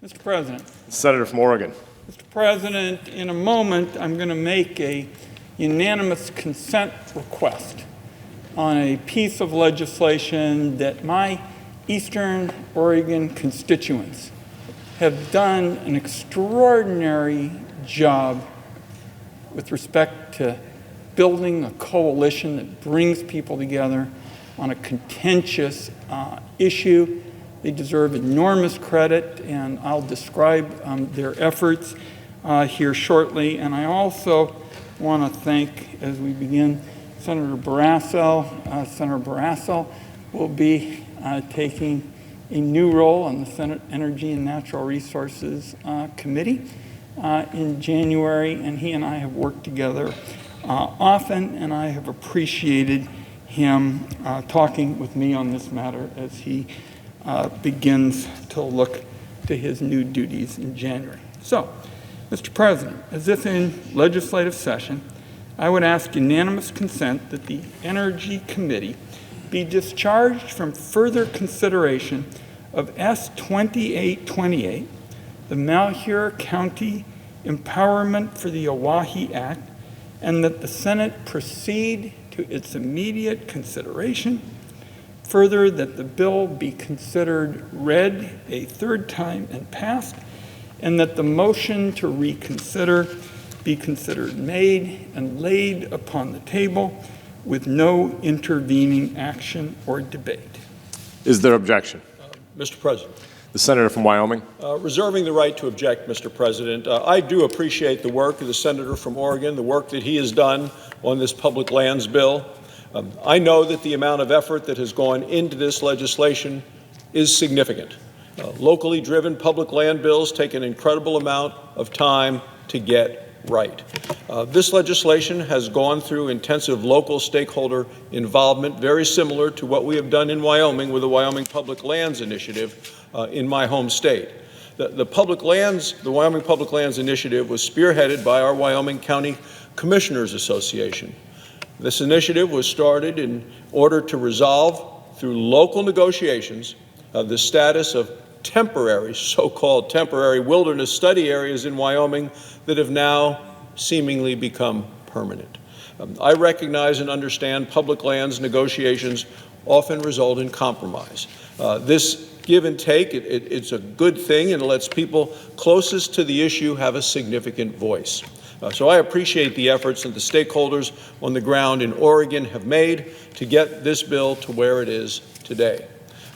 Mr. President. Senator from Oregon. Mr. President, in a moment, I'm going to make a unanimous consent request on a piece of legislation that my Eastern Oregon constituents have done an extraordinary job with respect to building a coalition that brings people together on a contentious issue. They deserve enormous credit, and I'll describe their efforts here shortly. And I also want to thank, as we begin, Senator Barrasso. Senator Barrasso will be taking a new role on the Senate Energy and Natural Resources Committee in January, and he and I have worked together often, and I have appreciated him talking with me on this matter as he begins to look to his new duties in January. So, Mr. President, as if in legislative session, I would ask unanimous consent that the Energy Committee be discharged from further consideration of S-2828, the Malheur County Empowerment for the Owyhee Act, and that the Senate proceed to its immediate consideration. Further, that the bill be considered read a third time and passed, and that the motion to reconsider be considered made and laid upon the table with no intervening action or debate. Is there objection? Mr. President. The senator from Wyoming. Reserving the right to object, Mr. President. I do appreciate the work of the senator from Oregon, the work that he has done on this public lands bill. I know that the amount of effort that has gone into this legislation is significant. Locally driven public land bills take an incredible amount of time to get right. This legislation has gone through intensive local stakeholder involvement, very similar to what we have done in Wyoming with the Wyoming Public Lands Initiative in my home state. The Wyoming Public Lands Initiative was spearheaded by our Wyoming County Commissioners Association. This initiative was started in order to resolve through local negotiations the status of temporary, so-called temporary wilderness study areas in Wyoming that have now seemingly become permanent. I recognize and understand public lands negotiations often result in compromise. This give and take, it's a good thing, and it lets people closest to the issue have a significant voice. So I appreciate the efforts that the stakeholders on the ground in Oregon have made to get this bill to where it is today.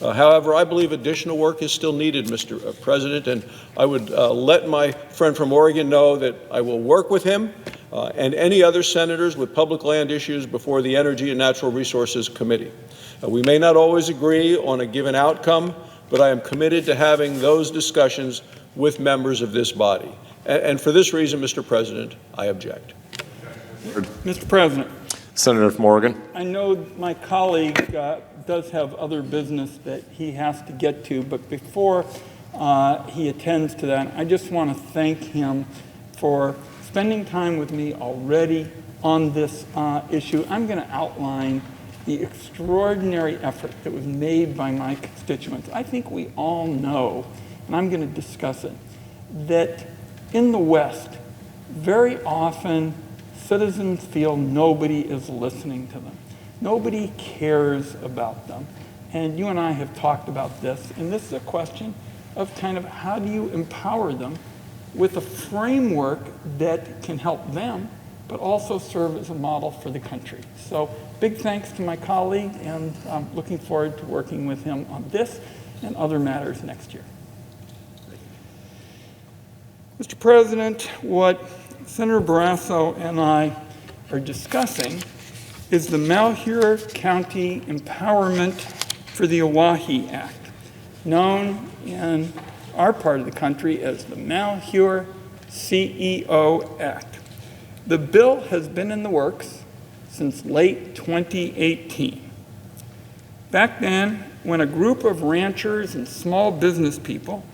However, I believe additional work is still needed, Mr. President, and I would let my friend from Oregon know that I will work with him and any other senators with public land issues before the Energy and Natural Resources Committee. We may not always agree on a given outcome, but I am committed to having those discussions with members of this body. And for this reason, Mr. President, I object. Mr. President. Senator from Oregon. I know my colleague does have other business that he has to get to, but before he attends to that, I just want to thank him for spending time with me already on this issue. I'm going to outline the extraordinary effort that was made by my constituents. I think we all know, and I'm going to discuss it, that in the West, very often citizens feel nobody is listening to them. Nobody cares about them. And you and I have talked about this, and this is a question of kind of how do you empower them with a framework that can help them, but also serve as a model for the country. So big thanks to my colleague, and I'm looking forward to working with him on this and other matters next year. Mr. President, what Senator Barrasso and I are discussing is the Malheur County Empowerment for the Owyhee Act, known in our part of the country as the Malheur CEO Act. The bill has been in the works since late 2018. Back then, when a group of ranchers and small business people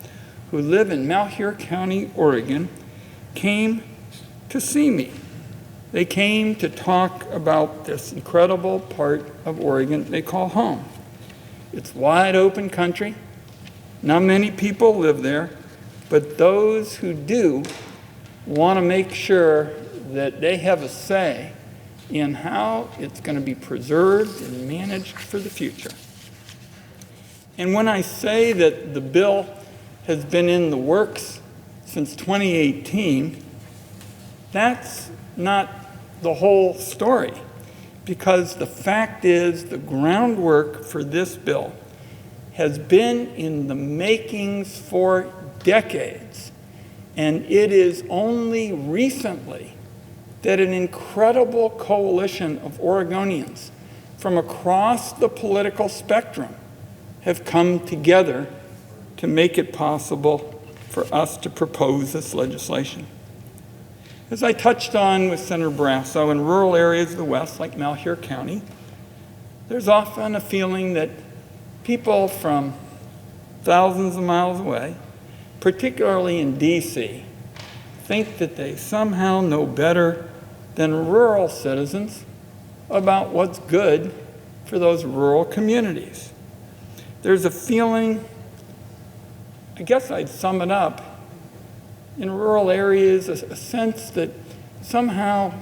who live in Malheur County, Oregon, came to see me. They came to talk about this incredible part of Oregon they call home. It's wide open country. Not many people live there, but those who do want to make sure that they have a say in how it's going to be preserved and managed for the future. And when I say that the bill has been in the works since 2018, that's not the whole story, because the fact is the groundwork for this bill has been in the makings for decades, and it is only recently that an incredible coalition of Oregonians from across the political spectrum have come together to make it possible for us to propose this legislation. As I touched on with Senator Brasso, in rural areas of the West, like Malheur County, there's often a feeling that people from thousands of miles away, particularly in D.C., think that they somehow know better than rural citizens about what's good for those rural communities. There's a feeling, I guess I'd sum it up, in rural areas, a sense that somehow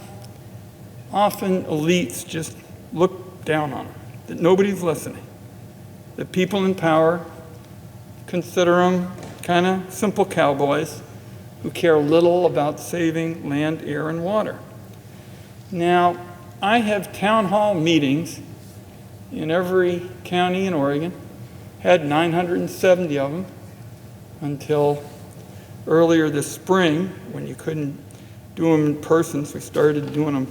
often elites just look down on them, that nobody's listening, that people in power consider them kind of simple cowboys who care little about saving land, air, and water. Now, I have town hall meetings in every county in Oregon, had 970 of them until earlier this spring, when you couldn't do them in person, so we started doing them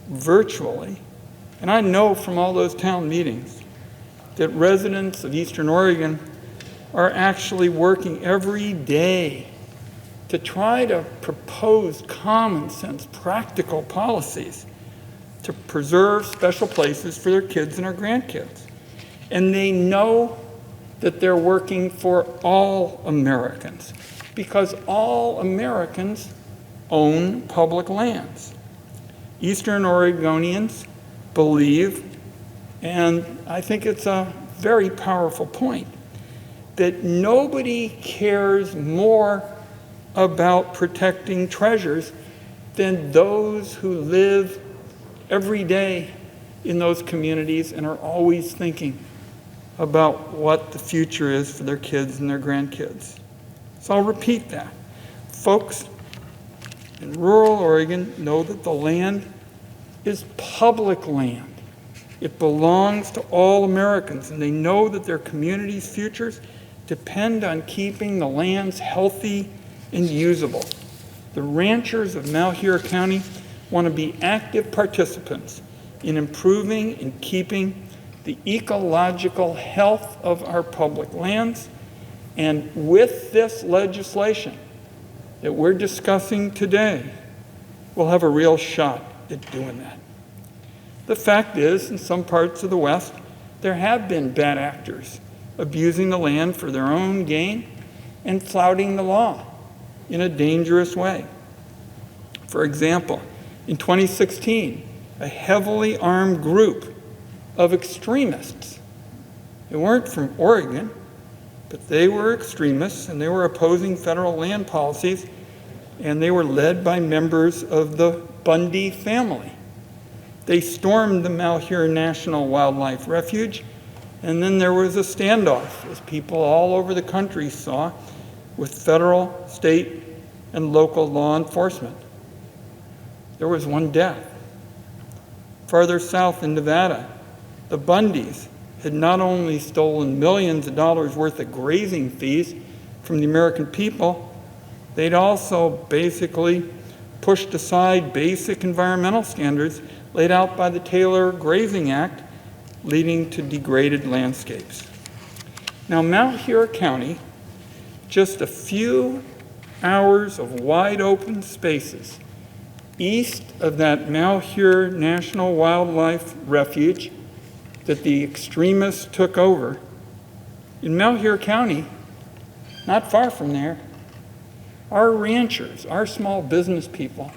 virtually. And I know from all those town meetings that residents of Eastern Oregon are actually working every day to try to propose common sense, practical policies to preserve special places for their kids and our grandkids. And they know that they're working for all Americans, because all Americans own public lands. Eastern Oregonians believe, and I think it's a very powerful point, that nobody cares more about protecting treasures than those who live every day in those communities and are always thinking about what the future is for their kids and their grandkids. So I'll repeat that. Folks in rural Oregon know that the land is public land. It belongs to all Americans, and they know that their communities' futures depend on keeping the lands healthy and usable. The ranchers of Malheur County want to be active participants in improving and keeping the ecological health of our public lands. And with this legislation that we're discussing today, we'll have a real shot at doing that. The fact is, in some parts of the West, there have been bad actors abusing the land for their own gain and flouting the law in a dangerous way. For example, in 2016, a heavily armed group of extremists, they weren't from Oregon, but they were extremists and they were opposing federal land policies, and they were led by members of the Bundy family. They stormed the Malheur National Wildlife Refuge, and then there was a standoff, as people all over the country saw, with federal, state, and local law enforcement. There was one death. Farther south in Nevada, the Bundys had not only stolen millions of dollars worth of grazing fees from the American people, they'd also basically pushed aside basic environmental standards laid out by the Taylor Grazing Act, leading to degraded landscapes. Now, Malheur County, just a few hours of wide open spaces east of that Malheur National Wildlife Refuge that the extremists took over, in Malheur County, not far from there, our ranchers, our small business people,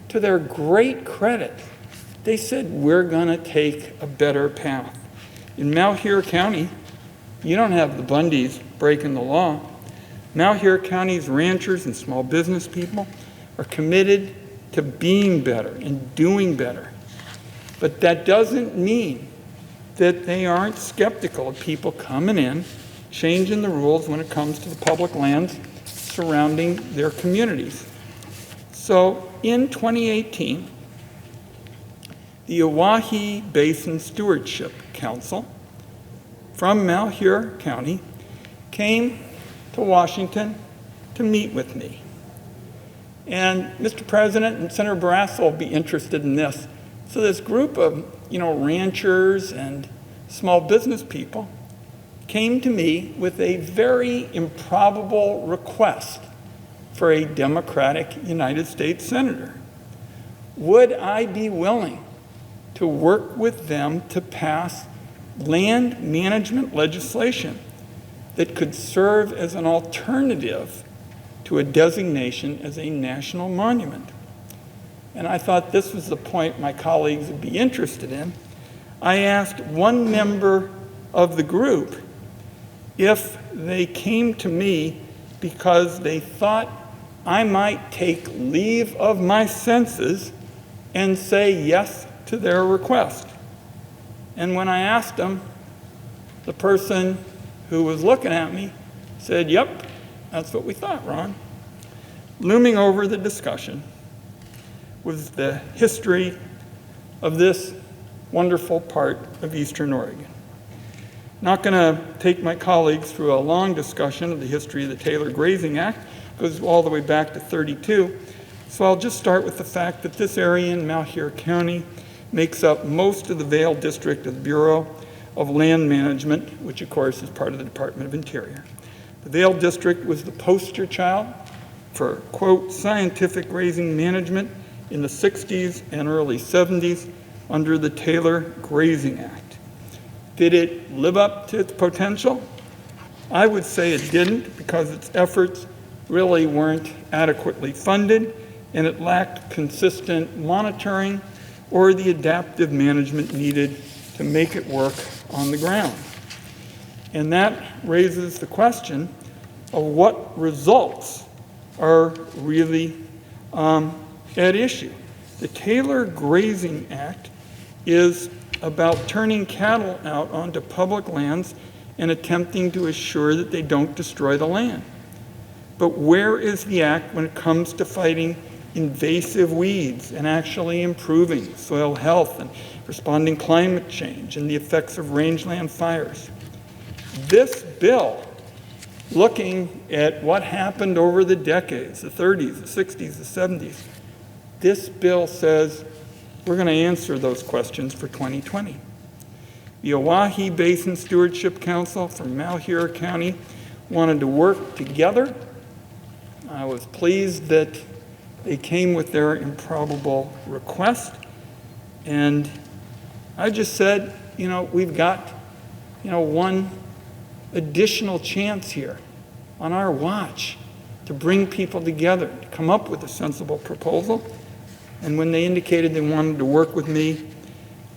to their great credit, they said, we're going to take a better path. In Malheur County, you don't have the Bundys breaking the law, Malheur County's ranchers and small business people are committed to being better and doing better. But that doesn't mean that they aren't skeptical of people coming in, changing the rules when it comes to the public lands surrounding their communities. So in 2018, the Owyhee Basin Stewardship Council from Malheur County came to Washington to meet with me. And Mr. President and Senator Barrasso will be interested in this. So this group of, ranchers and small business people came to me with a very improbable request for a Democratic United States Senator. Would I be willing to work with them to pass land management legislation that could serve as an alternative to a designation as a national monument? And I thought this was the point my colleagues would be interested in. I asked one member of the group if they came to me because they thought I might take leave of my senses and say yes to their request. And when I asked them, the person who was looking at me said, "Yep, that's what we thought, Ron." Looming over the discussion was the history of this wonderful part of Eastern Oregon. Not going to take my colleagues through a long discussion of the history of the Taylor Grazing Act. It goes all the way back to 32. So I'll just start with the fact that this area in Malheur County makes up most of the Vail District of the Bureau of Land Management, which of course is part of the Department of Interior. The Vail District was the poster child for, quote, scientific grazing management in the 60s and early 70s under the Taylor Grazing Act. Did it live up to its potential? I would say it didn't, because its efforts really weren't adequately funded, and it lacked consistent monitoring or the adaptive management needed to make it work on the ground. And that raises the question of what results are really at issue. The Taylor Grazing Act is about turning cattle out onto public lands and attempting to assure that they don't destroy the land. But where is the act when it comes to fighting invasive weeds and actually improving soil health and responding to climate change and the effects of rangeland fires? This bill, looking at what happened over the decades, the 30s, the 60s, the 70s, this bill says we're going to answer those questions for 2020. The Owyhee Basin Stewardship Council from Malheur County wanted to work together. I was pleased that they came with their improbable request. And I just said, we've got, one additional chance here on our watch to bring people together, to come up with a sensible proposal. And when they indicated they wanted to work with me,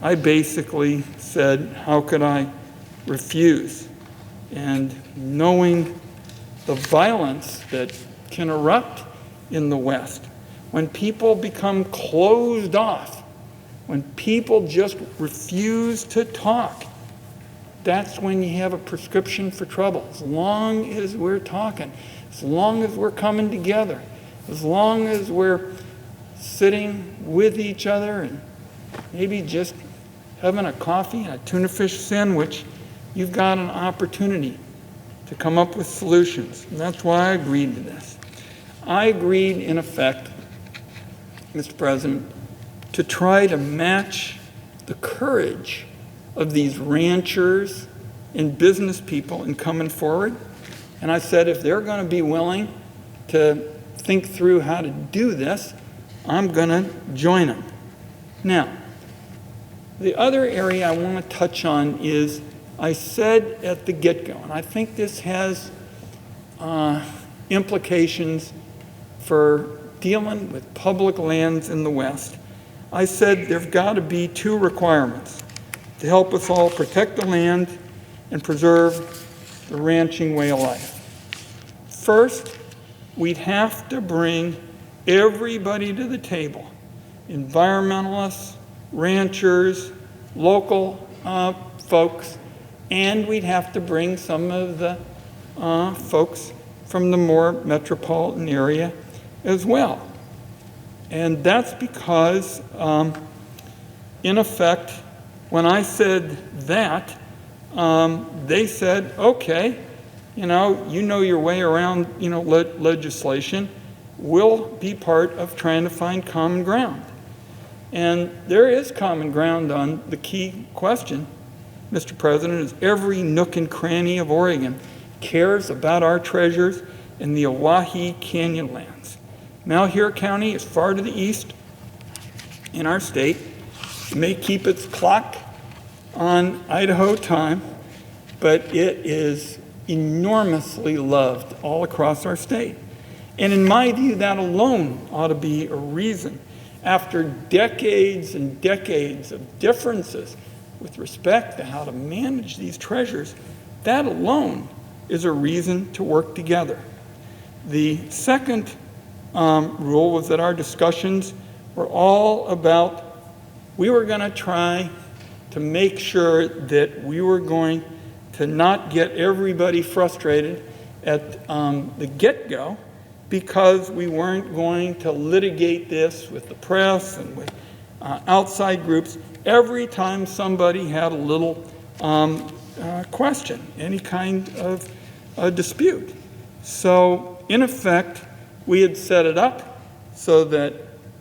I basically said, how could I refuse? And knowing the violence that can erupt in the West, when people become closed off, when people just refuse to talk, that's when you have a prescription for trouble. As long as we're talking, as long as we're coming together, as long as we're sitting with each other and maybe just having a coffee and a tuna fish sandwich, you've got an opportunity to come up with solutions. And that's why I agreed to this. I agreed, in effect, Mr. President, to try to match the courage of these ranchers and business people in coming forward. And I said, if they're going to be willing to think through how to do this, I'm going to join them. Now, the other area I want to touch on is, I said at the get-go, and I think this has implications for dealing with public lands in the West. I said there've got to be two requirements to help us all protect the land and preserve the ranching way of life. First, we'd have to bring everybody to the table, environmentalists, ranchers, local folks, and we'd have to bring some of the folks from the more metropolitan area as well. And that's because, in effect, when I said that, they said, okay, you know your way around, legislation. We'll be part of trying to find common ground. And there is common ground on the key question, Mr. President, is every nook and cranny of Oregon cares about our treasures in the Owyhee Canyon lands. Malheur County is far to the east in our state. It may keep its clock on Idaho time, but it is enormously loved all across our state. And in my view, that alone ought to be a reason, after decades and decades of differences with respect to how to manage these treasures, that alone is a reason to work together. The second rule was that our discussions were all about, we were going to try to make sure that we were going to not get everybody frustrated at the get-go, because we weren't going to litigate this with the press and with outside groups every time somebody had a little question, any kind of dispute. So, in effect, we had set it up so that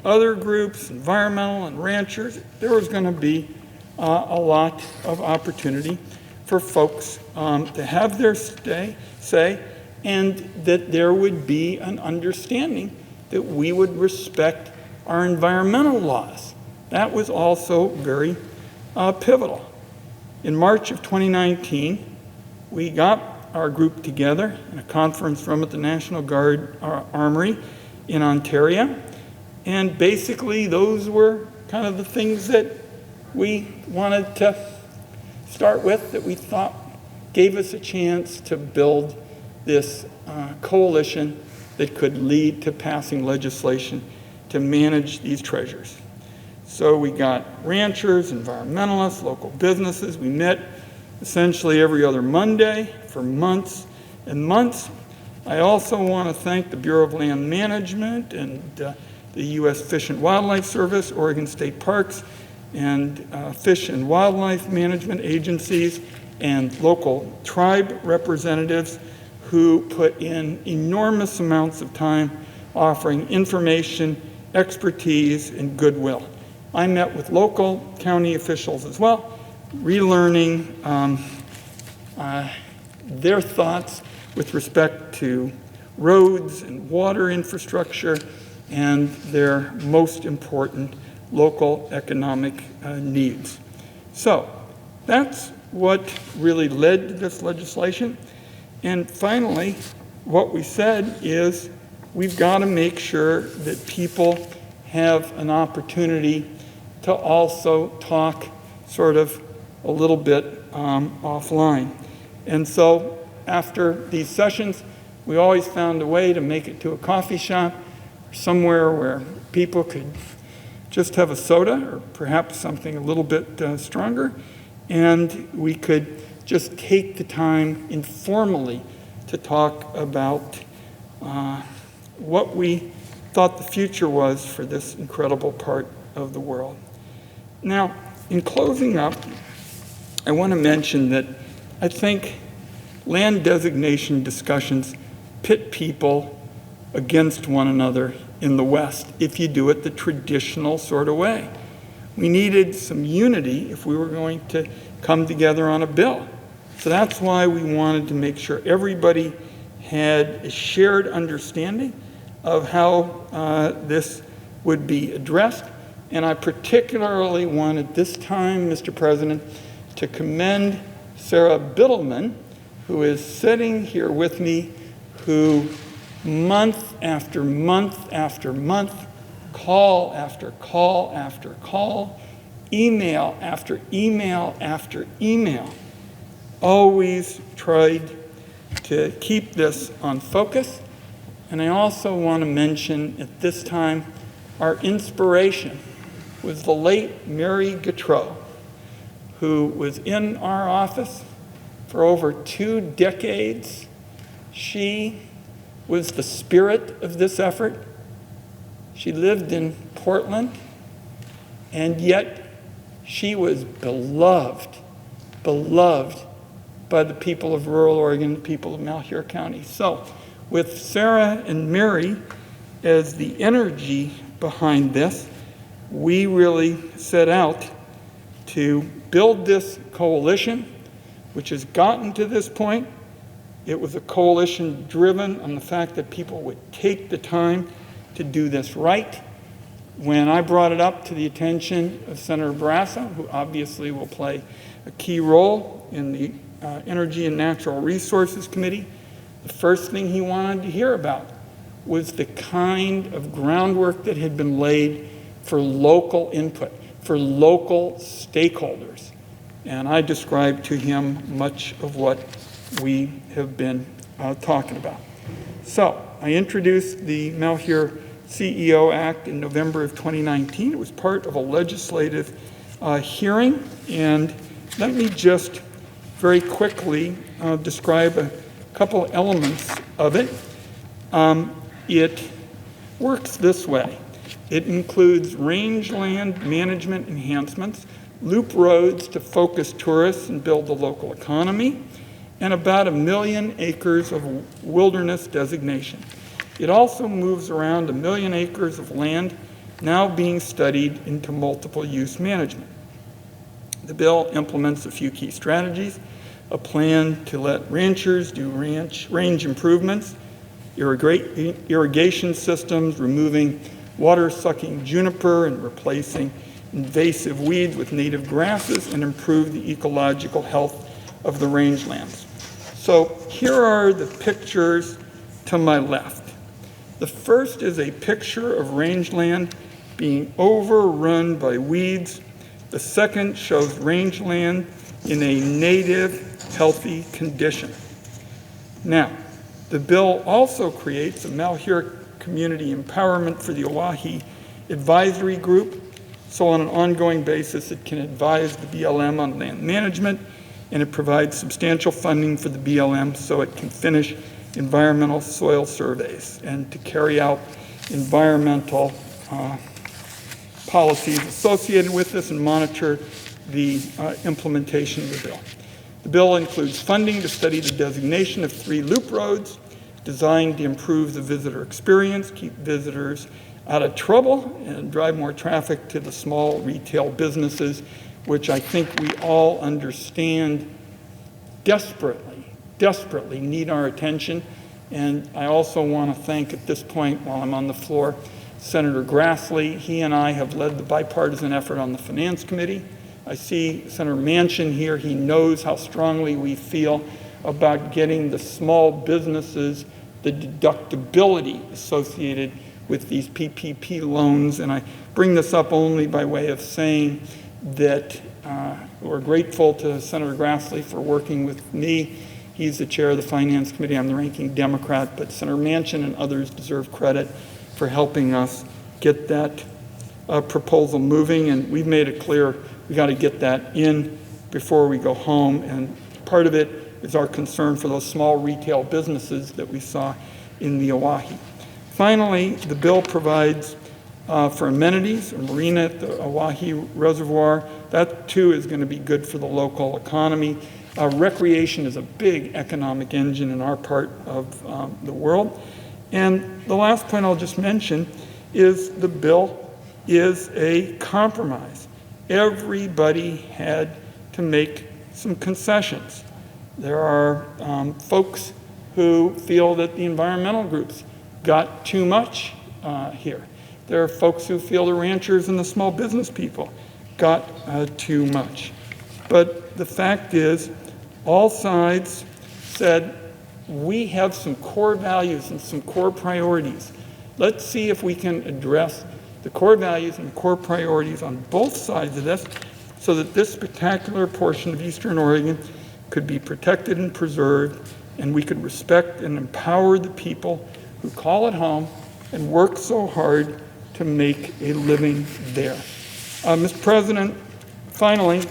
other groups, environmental and ranchers, there was going to be a lot of opportunity for folks to have their say, and that there would be an understanding that we would respect our environmental laws. That was also very pivotal. In March of 2019, we got our group together in a conference room at the National Guard Armory in Ontario, and basically those were kind of the things that we wanted to start with, that we thought gave us a chance to build this coalition that could lead to passing legislation to manage these treasures. So we got ranchers, environmentalists, local businesses. We met essentially every other Monday for months and months. I also want to thank the Bureau of Land Management and the U.S. Fish and Wildlife Service, Oregon State Parks, and Fish and Wildlife Management agencies, and local tribe representatives who put in enormous amounts of time offering information, expertise, and goodwill. I met with local county officials as well, relearning their thoughts with respect to roads and water infrastructure and their most important local economic needs. So that's what really led to this legislation. And finally, what we said is we've got to make sure that people have an opportunity to also talk sort of a little bit offline. And so after these sessions, we always found a way to make it to a coffee shop, or somewhere where people could just have a soda or perhaps something a little bit stronger, and we could just take the time informally to talk about what we thought the future was for this incredible part of the world. Now, in closing up, I want to mention that I think land designation discussions pit people against one another in the West if you do it the traditional sort of way. We needed some unity if we were going to come together on a bill. So that's why we wanted to make sure everybody had a shared understanding of how this would be addressed. And I particularly wanted this time, Mr. President, to commend Sarah Biddleman, who is sitting here with me, who month after month after month, call after call after call, email after email after email, always tried to keep this on focus. And I also want to mention at this time our inspiration was the late Mary Gautreaux, who was in our office for over 2 decades. She was the spirit of this effort. She lived in Portland, and yet she was beloved by the people of rural Oregon, the people of Malheur County. So with Sarah and Mary as the energy behind this, we really set out to build this coalition, which has gotten to this point. It was a coalition driven on the fact that people would take the time to do this right. When I brought it up to the attention of Senator Barrasso, who obviously will play a key role in the Energy and Natural Resources Committee, the first thing he wanted to hear about was the kind of groundwork that had been laid for local input, for local stakeholders. And I described to him much of what we have been talking about. So I introduced the Malheur CEO Act in November of 2019. It was part of a legislative hearing. And let me just very quickly describe a couple elements of it. It works this way. It includes rangeland management enhancements, loop roads to focus tourists and build the local economy, and about 1 million acres of wilderness designation. It also moves around 1 million acres of land now being studied into multiple use management. The bill implements a few key strategies: a plan to let ranchers do range improvements, irrigation systems, removing water-sucking juniper and replacing invasive weeds with native grasses, and improve the ecological health of the rangelands. So here are the pictures to my left. The first is a picture of rangeland being overrun by weeds. The second shows rangeland in a native, healthy condition. Now, the bill also creates a Malheur community empowerment for the Owyhee advisory group. So on an ongoing basis, it can advise the BLM on land management, and it provides substantial funding for the BLM so it can finish environmental soil surveys and to carry out environmental policies associated with this and monitor the implementation of the bill. The bill includes funding to study the designation of 3 loop roads designed to improve the visitor experience, keep visitors out of trouble, and drive more traffic to the small retail businesses, which I think we all understand desperately need our attention. And I also want to thank at this point, while I'm on the floor, Senator Grassley. He and I have led the bipartisan effort on the Finance Committee. I see Senator Manchin here. He knows how strongly we feel about getting the small businesses the deductibility associated with these PPP loans. And I bring this up only by way of saying that we're grateful to Senator Grassley for working with me. He's the chair of the Finance Committee. I'm the ranking Democrat, but Senator Manchin and others deserve credit for helping us get that proposal moving. And we've made it clear we got to get that in before we go home. And part of it is our concern for those small retail businesses that we saw in the Owyhee. Finally, the bill provides for amenities, a marina at the Owyhee Reservoir. That too is going to be good for the local economy. Recreation is a big economic engine in our part of the world. And the last point I'll just mention is the bill is a compromise. Everybody had to make some concessions. There are folks who feel that the environmental groups got too much here. There are folks who feel the ranchers and the small business people got too much. But the fact is, all sides said, we have some core values and some core priorities. Let's see if we can address the core values and core priorities on both sides of this so that this spectacular portion of Eastern Oregon could be protected and preserved and we could respect and empower the people who call it home and work so hard to make a living there. Mr. President, finally,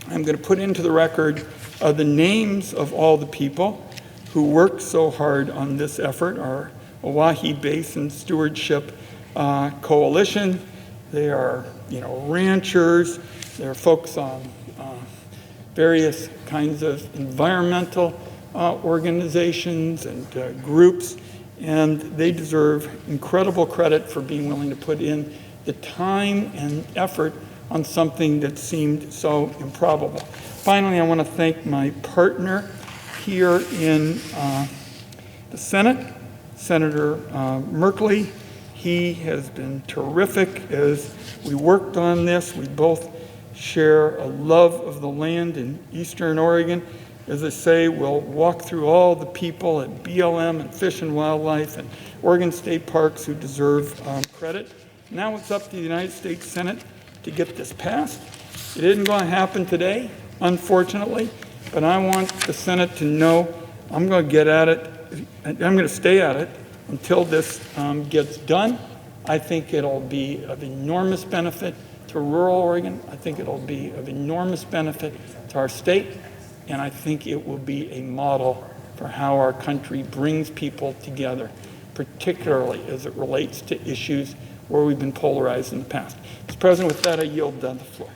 I'm going to put into the record the names of all the people who worked so hard on this effort, our Owyhee Basin Stewardship Coalition. They are, ranchers. They're folks on various kinds of environmental organizations and groups, and they deserve incredible credit for being willing to put in the time and effort on something that seemed so improbable. Finally, I want to thank my partner here in the Senate, Senator Merkley. He has been terrific as we worked on this. We both share a love of the land in Eastern Oregon. As I say, we'll walk through all the people at BLM and Fish and Wildlife and Oregon State Parks who deserve credit. Now it's up to the United States Senate to get this passed. It isn't going to happen today, unfortunately, but I want the Senate to know I'm going to get at it. I'm going to stay at it until this gets done. I think it'll be of enormous benefit to rural Oregon. I think it'll be of enormous benefit to our state, and I think it will be a model for how our country brings people together, particularly as it relates to issues where we've been polarized in the past. Mr. President, with that, I yield the floor.